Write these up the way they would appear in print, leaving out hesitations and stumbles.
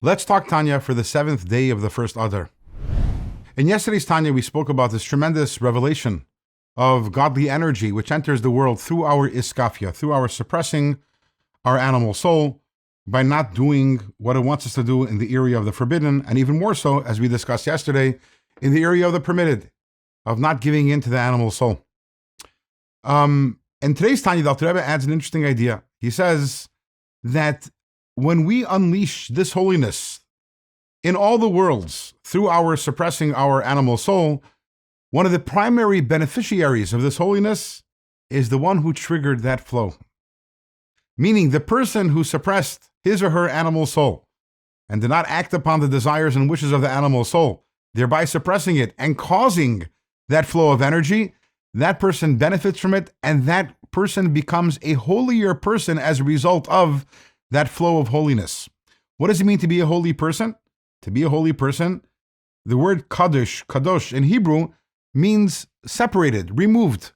Let's talk Tanya for the 7th day of the first Adar. In yesterday's Tanya, we spoke about this tremendous revelation of godly energy which enters the world through our iskafia, through our suppressing our animal soul by not doing what it wants us to do in the area of the forbidden, and even more so, as we discussed yesterday, in the area of the permitted, of not giving in to the animal soul. In today's Tanya, the Rebbe adds an interesting idea. He says that when we unleash this holiness in all the worlds through our suppressing our animal soul, one of the primary beneficiaries of this holiness is the one who triggered that flow. Meaning the person who suppressed his or her animal soul and did not act upon the desires and wishes of the animal soul, thereby suppressing it and causing that flow of energy, that person benefits from it, and that person becomes a holier person as a result of that flow of holiness. What does it mean to be a holy person? To be a holy person, the word kadosh in Hebrew means separated, removed.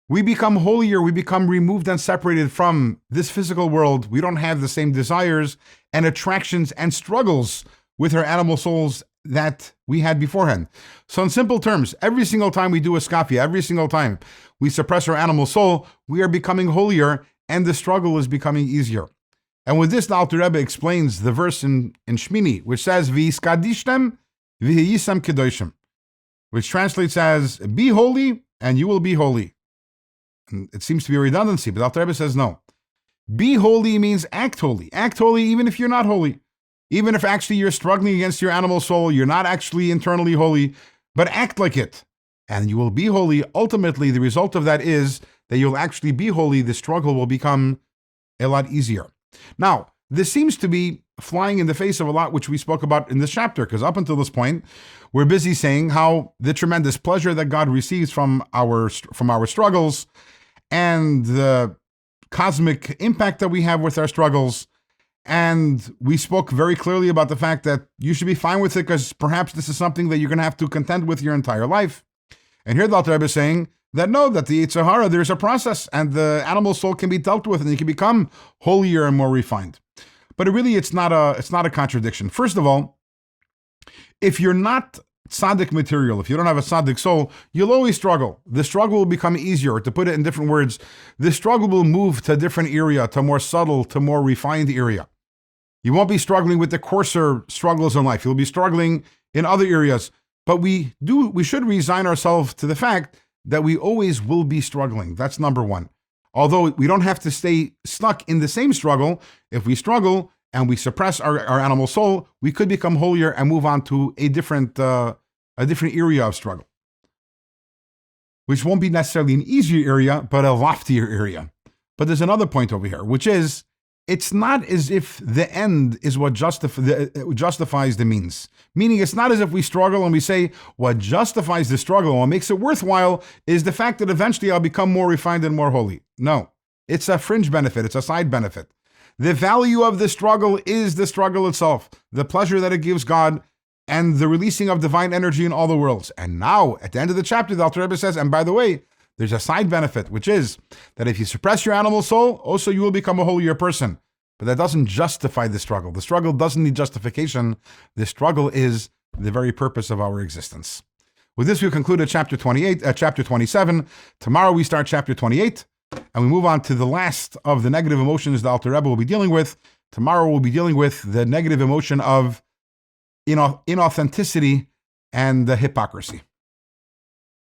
We become holier, we become removed and separated from this physical world. We don't have the same desires and attractions and struggles with our animal souls that we had beforehand. So in simple terms, every single time we do a skafia, every single time we suppress our animal soul, we are becoming holier and the struggle is becoming easier. And with this, the Alter Rebbe explains the verse in Shmini, which says, V'yiskadishtem v'hiyisam kedoshim, which translates as, be holy and you will be holy. And it seems to be a redundancy, but the Alter Rebbe says no. Be holy means act holy. Act holy even if you're not holy. Even if actually you're struggling against your animal soul, you're not actually internally holy, but act like it. And you will be holy. Ultimately, the result of that is that you'll actually be holy. The struggle will become a lot easier. Now, this seems to be flying in the face of a lot which we spoke about in this chapter, because up until this point, we're busy saying how the tremendous pleasure that God receives from our struggles and the cosmic impact that we have with our struggles. And we spoke very clearly about the fact that you should be fine with it because perhaps this is something that you're going to have to contend with your entire life. And here the Alter Rebbe is saying that no, that the Yetzer Hara, there's a process and the animal soul can be dealt with and you can become holier and more refined. But it's not a contradiction. First of all, if you're not tzaddik material, if you don't have a tzaddik soul, you'll always struggle. The struggle will become easier. To put it in different words, the struggle will move to a different area, to a more subtle, to more refined area. You won't be struggling with the coarser struggles in life. You'll be struggling in other areas. But we should resign ourselves to the fact that we always will be struggling. That's number one. Although we don't have to stay stuck in the same struggle. If we struggle and we suppress our animal soul, we could become holier and move on to a different area of struggle, which won't be necessarily an easier area, but a loftier area. But there's another point over here, which is, it's not as if the end is what justifies the means. Meaning it's not as if we struggle and we say what justifies the struggle and what makes it worthwhile is the fact that eventually I'll become more refined and more holy. No, it's a fringe benefit. It's a side benefit. The value of the struggle is the struggle itself, the pleasure that it gives God and the releasing of divine energy in all the worlds. And now at the end of the chapter, the Alter Rebbe says, and by the way, there's a side benefit, which is that if you suppress your animal soul, also you will become a holier person. But that doesn't justify the struggle. The struggle doesn't need justification. The struggle is the very purpose of our existence. With this, we concluded chapter 27. Tomorrow we start chapter 28, and we move on to the last of the negative emotions the Alter Rebbe will be dealing with. Tomorrow we'll be dealing with the negative emotion of inauthenticity and the hypocrisy.